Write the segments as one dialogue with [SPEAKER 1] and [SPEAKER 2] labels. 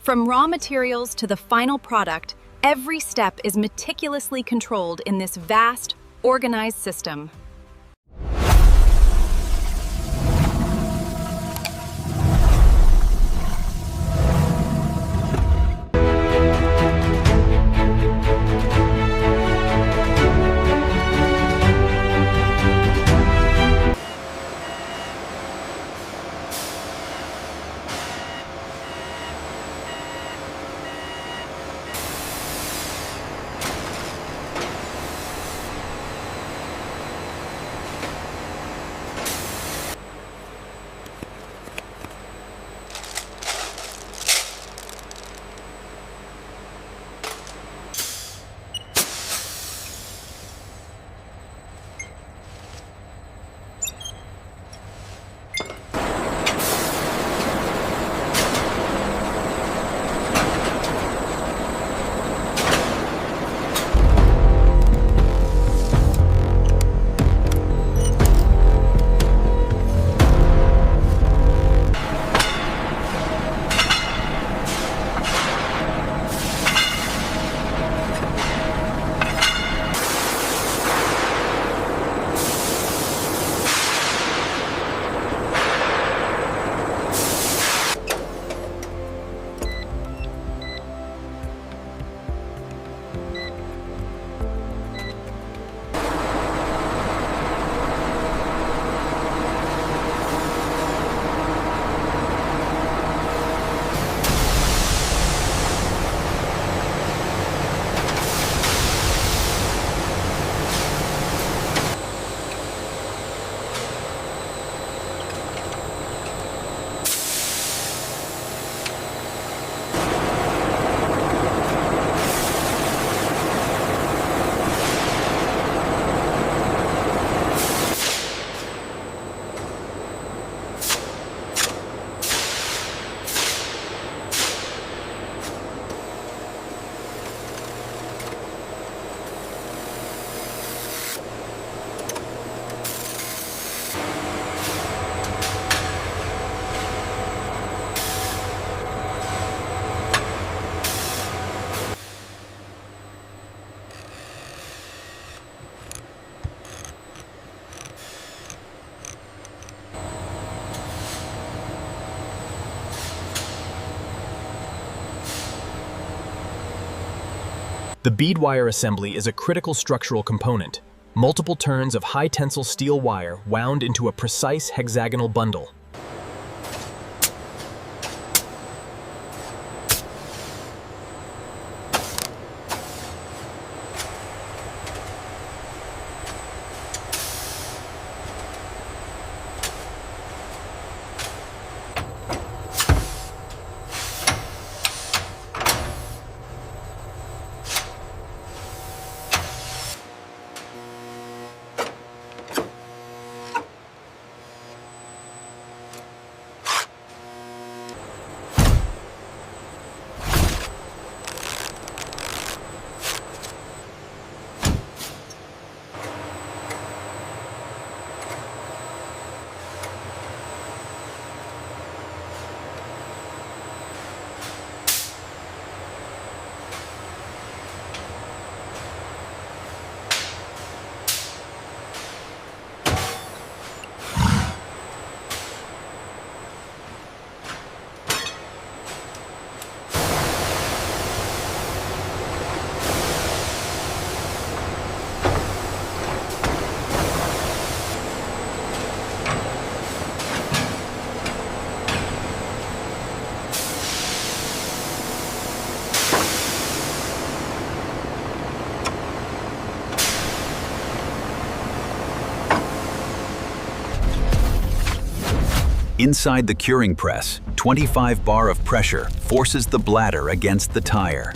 [SPEAKER 1] From raw materials to the final product, every step is meticulously controlled in this vast, organized system.
[SPEAKER 2] The bead wire assembly is a critical structural component. Multiple turns of high-tensile steel wire wound into a precise hexagonal bundle.
[SPEAKER 3] Inside the curing press, 25 bar of pressure forces the bladder against the tire.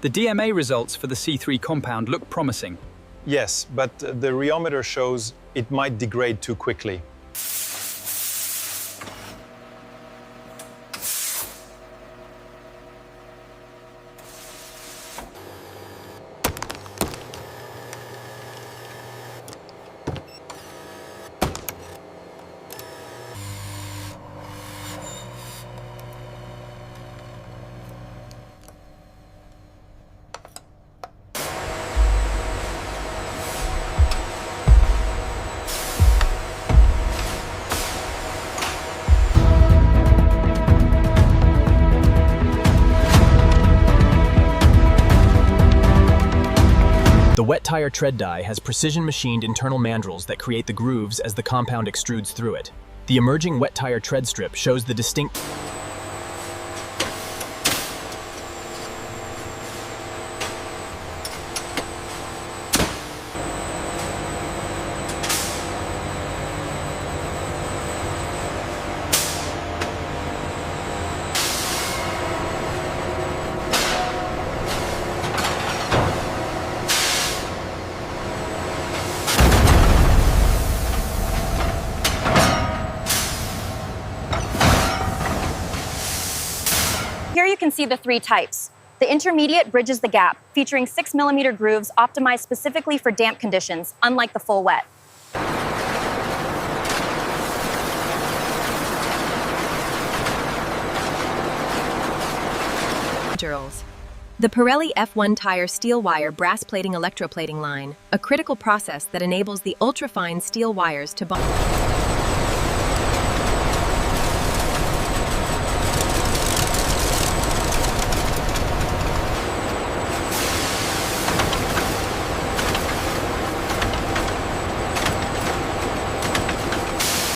[SPEAKER 4] The DMA results for the C3 compound look promising.
[SPEAKER 5] Yes, but the rheometer shows it might degrade too quickly.
[SPEAKER 2] The wet tire tread die has precision-machined internal mandrels that create the grooves as the compound extrudes through it. The emerging wet tire tread strip shows the distinct
[SPEAKER 6] Here you can see the three types. The intermediate bridges the gap, featuring 6mm grooves optimized specifically for damp conditions, unlike the full wet.
[SPEAKER 1] The Pirelli F1 tire steel wire brass plating electroplating line, a critical process that enables the ultrafine steel wires to bond.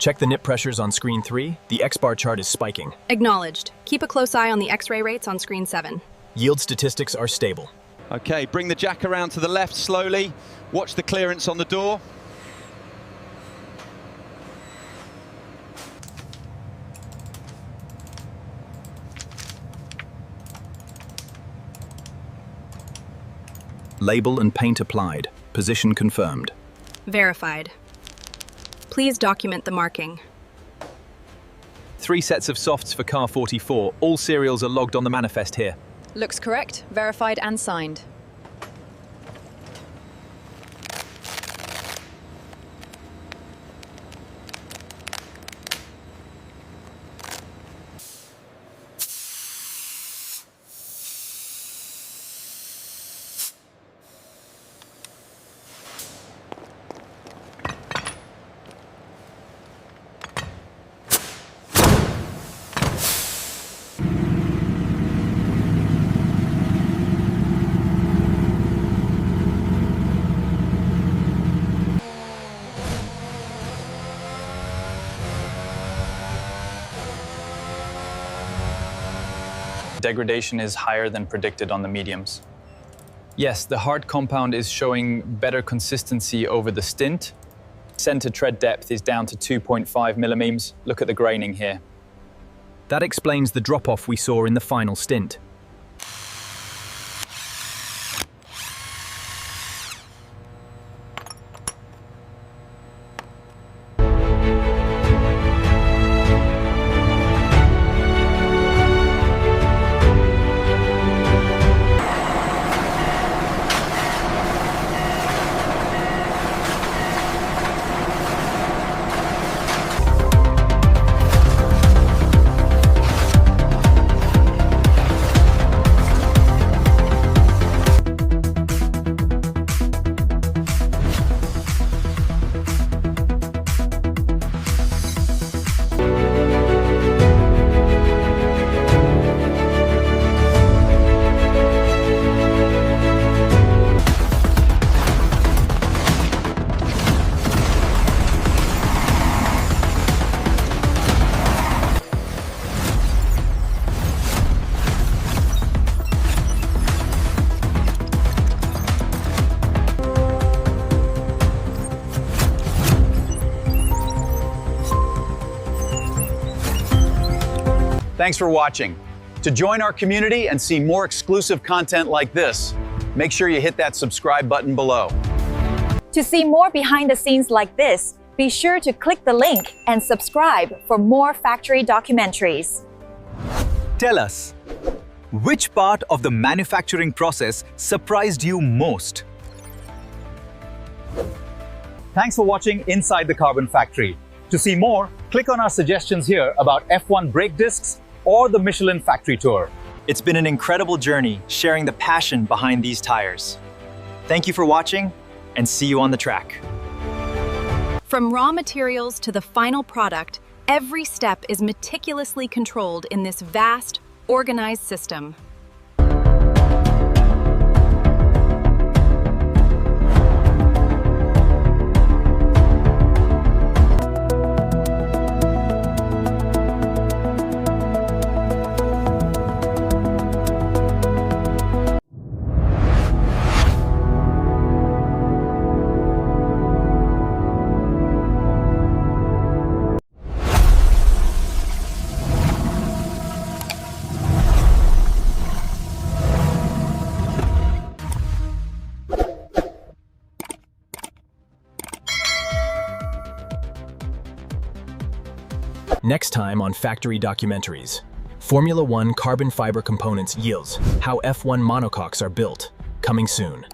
[SPEAKER 2] Check the nip pressures on screen 3. The X-bar chart is spiking.
[SPEAKER 1] Acknowledged. Keep a close eye on the X-ray rates on screen 7.
[SPEAKER 2] Yield statistics are stable.
[SPEAKER 7] Okay, bring the jack around to the left slowly. Watch the clearance on the door.
[SPEAKER 3] Label and paint applied. Position confirmed.
[SPEAKER 1] Verified. Please document the marking.
[SPEAKER 4] 3 sets of softs for car 44. All serials are logged on the manifest here.
[SPEAKER 8] Looks correct, verified and signed.
[SPEAKER 9] Degradation is higher than predicted on the mediums.
[SPEAKER 4] Yes, the hard compound is showing better consistency over the stint. Center tread depth is down to 2.5 millimeters. Look at the graining here.
[SPEAKER 2] That explains the drop-off we saw in the final stint.
[SPEAKER 3] Thanks for watching. To join our community and see more exclusive content like this, make sure you hit that subscribe button below.
[SPEAKER 6] To see more behind the scenes like this, be sure to click the link and subscribe for more factory documentaries.
[SPEAKER 10] Tell us, which part of the manufacturing process surprised you most? Thanks for watching Inside the Carbon Factory. To see more, click on our suggestions here about F1 brake discs or the Michelin factory tour.
[SPEAKER 11] It's been an incredible journey sharing the passion behind these tires. Thank you for watching, and see you on the track.
[SPEAKER 1] From raw materials to the final product, every step is meticulously controlled in this vast, organized system.
[SPEAKER 2] Next time on Factory Documentaries, Formula 1 carbon fiber components yields, how F1 monocoques are built, coming soon.